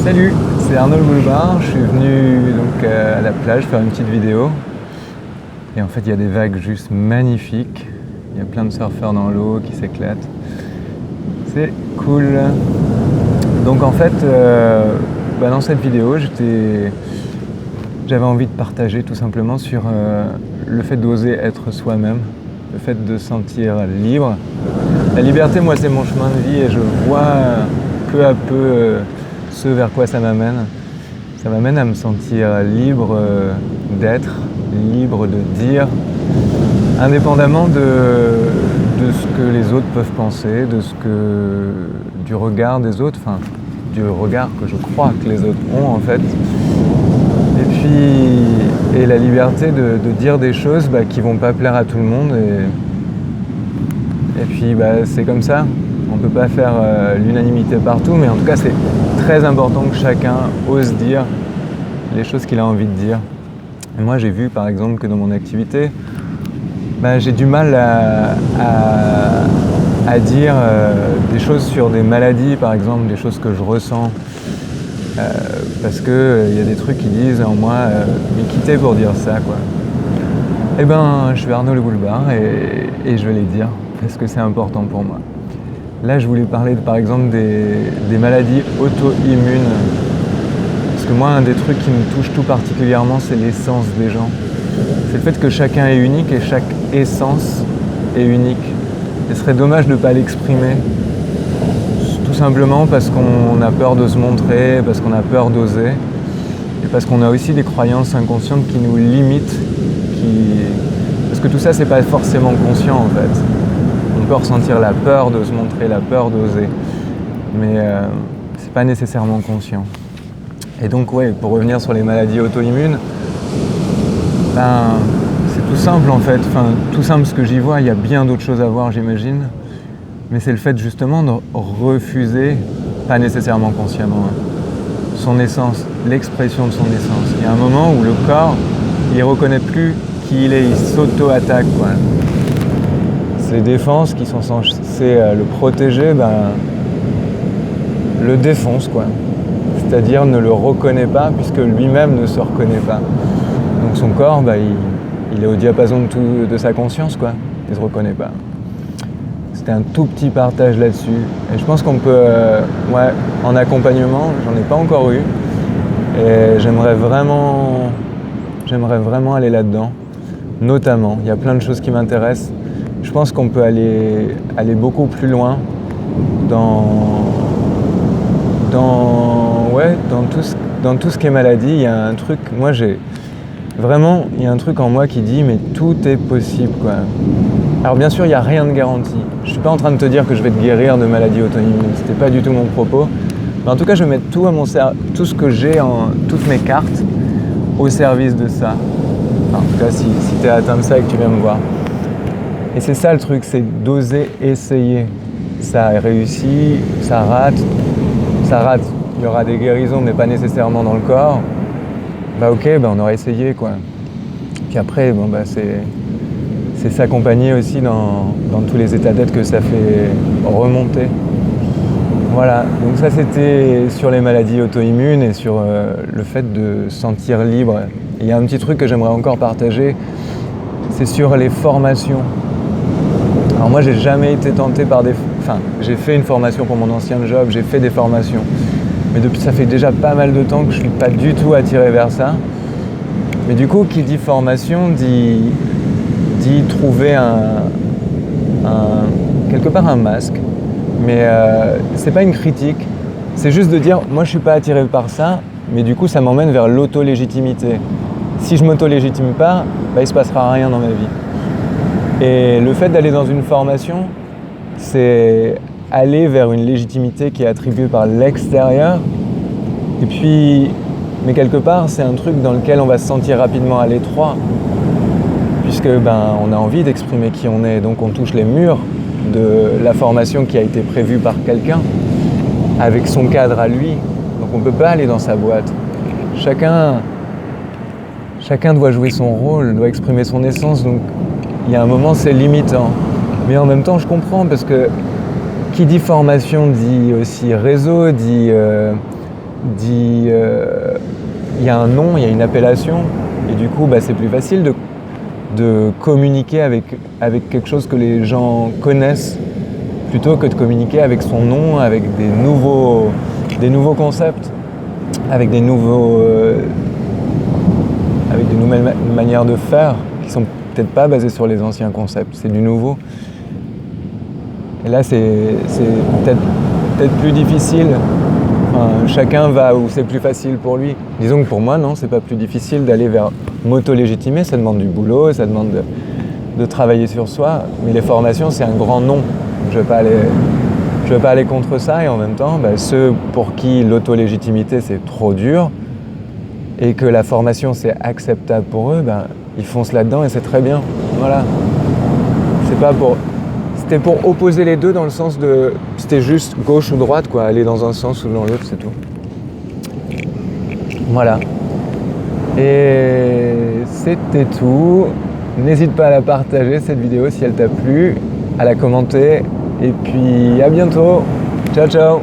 Salut, c'est Arnaud Boulevard. Je suis venu donc à la plage faire une petite vidéo. Et en fait, il y a des vagues juste magnifiques. Il y a plein de surfeurs dans l'eau qui s'éclatent. C'est cool. Donc en fait, dans cette vidéo, j'avais envie de partager tout simplement sur le fait d'oser être soi-même, le fait de se sentir libre. La liberté, moi, c'est mon chemin de vie et je vois peu à peu ce vers quoi ça m'amène. Ça m'amène à me sentir libre d'être, libre de dire, indépendamment de ce que les autres peuvent penser, du regard des autres, enfin du regard que je crois que les autres ont en fait. Et la liberté de dire des choses qui vont pas plaire à tout le monde. Et puis c'est comme ça. On peut pas faire l'unanimité partout, mais en tout cas c'est très important que chacun ose dire les choses qu'il a envie de dire. Et moi j'ai vu par exemple que dans mon activité, j'ai du mal à dire des choses sur des maladies par exemple, des choses que je ressens. Parce que y a des trucs qui disent en moi mais qui t'es pour dire ça quoi. Je suis Arnaud Le Boulevard et je vais les dire parce que c'est important pour moi. Là je voulais parler par exemple des maladies auto-immunes. Parce que moi un des trucs qui me touche tout particulièrement c'est l'essence des gens. C'est le fait que chacun est unique et chaque essence est unique. Et ce serait dommage de ne pas l'exprimer. Tout simplement parce qu'on a peur de se montrer, parce qu'on a peur d'oser, et parce qu'on a aussi des croyances inconscientes qui nous limitent, parce que tout ça c'est pas forcément conscient en fait. On peut ressentir la peur de se montrer, la peur d'oser, mais c'est pas nécessairement conscient. Et donc pour revenir sur les maladies auto-immunes, c'est tout simple en fait, tout simple ce que j'y vois, il y a bien d'autres choses à voir j'imagine. Mais c'est le fait justement de refuser, pas nécessairement consciemment, son essence, l'expression de son essence. Il y a un moment où le corps, il ne reconnaît plus qui il est, il s'auto-attaque. Ces défenses qui sont censées le protéger, le défoncent. C'est-à-dire ne le reconnaît pas puisque lui-même ne se reconnaît pas. Donc son corps, il est au diapason de sa conscience, il ne se reconnaît pas. C'était un tout petit partage là-dessus. Et je pense qu'on peut, en accompagnement, j'en ai pas encore eu. Et j'aimerais vraiment aller là-dedans. Notamment, il y a plein de choses qui m'intéressent. Je pense qu'on peut aller beaucoup plus loin dans tout ce qui est maladie. Il y a un truc, il y a un truc en moi qui dit mais tout est possible Alors bien sûr il n'y a rien de garanti. Je ne suis pas en train de te dire que je vais te guérir de maladies auto-immunes, c'était pas du tout mon propos. Mais en tout cas je vais mettre tout ce que j'ai, toutes mes cartes au service de ça. En tout cas si tu es atteint de ça et que tu viens me voir. Et c'est ça le truc, c'est d'oser essayer. Ça réussit, ça rate. Il y aura des guérisons mais pas nécessairement dans le corps. On aura essayé Puis après c'est s'accompagner aussi dans tous les états d'être que ça fait remonter. Voilà, donc ça c'était sur les maladies auto-immunes et sur le fait de se sentir libre. Et il y a un petit truc que j'aimerais encore partager, c'est sur les formations. Alors moi j'ai jamais été tenté j'ai fait une formation pour mon ancien job, j'ai fait des formations. Mais depuis ça fait déjà pas mal de temps que je suis pas du tout attiré vers ça. Mais du coup, qui dit formation dit trouver quelque part un masque. Mais c'est pas une critique, c'est juste de dire moi je suis pas attiré par ça, mais du coup ça m'emmène vers l'auto-légitimité. Si je m'auto-légitime pas, il se passera rien dans ma vie. Et le fait d'aller dans une formation, c'est aller vers une légitimité qui est attribuée par l'extérieur. Et puis, mais quelque part, c'est un truc dans lequel on va se sentir rapidement à l'étroit, puisque on a envie d'exprimer qui on est, donc on touche les murs de la formation qui a été prévue par quelqu'un, avec son cadre à lui. Donc on ne peut pas aller dans sa boîte. Chacun doit jouer son rôle, doit exprimer son essence, donc il y a un moment c'est limitant. Mais en même temps je comprends parce que qui dit formation dit aussi réseau, dit il y a un nom, il y a une appellation, et du coup c'est plus facile de communiquer avec quelque chose que les gens connaissent, plutôt que de communiquer avec son nom, avec des nouveaux concepts, avec des nouvelles manières de faire qui sont peut-être pas basées sur les anciens concepts, c'est du nouveau. Et là c'est peut-être plus difficile. Enfin, chacun va où c'est plus facile pour lui. Disons que pour moi, non, c'est pas plus difficile d'aller vers m'auto-légitimer, ça demande du boulot, ça demande de travailler sur soi, mais les formations c'est un grand non. Je vais pas aller contre ça, et en même temps, ceux pour qui l'auto-légitimité c'est trop dur et que la formation c'est acceptable pour eux, ils foncent là-dedans et c'est très bien. Voilà. C'était pour opposer les deux dans le sens de... C'était juste gauche ou droite, quoi. Aller dans un sens ou dans l'autre, c'est tout. Voilà. Et c'était tout. N'hésite pas à la partager, cette vidéo, si elle t'a plu, à la commenter. Et puis, à bientôt. Ciao, ciao.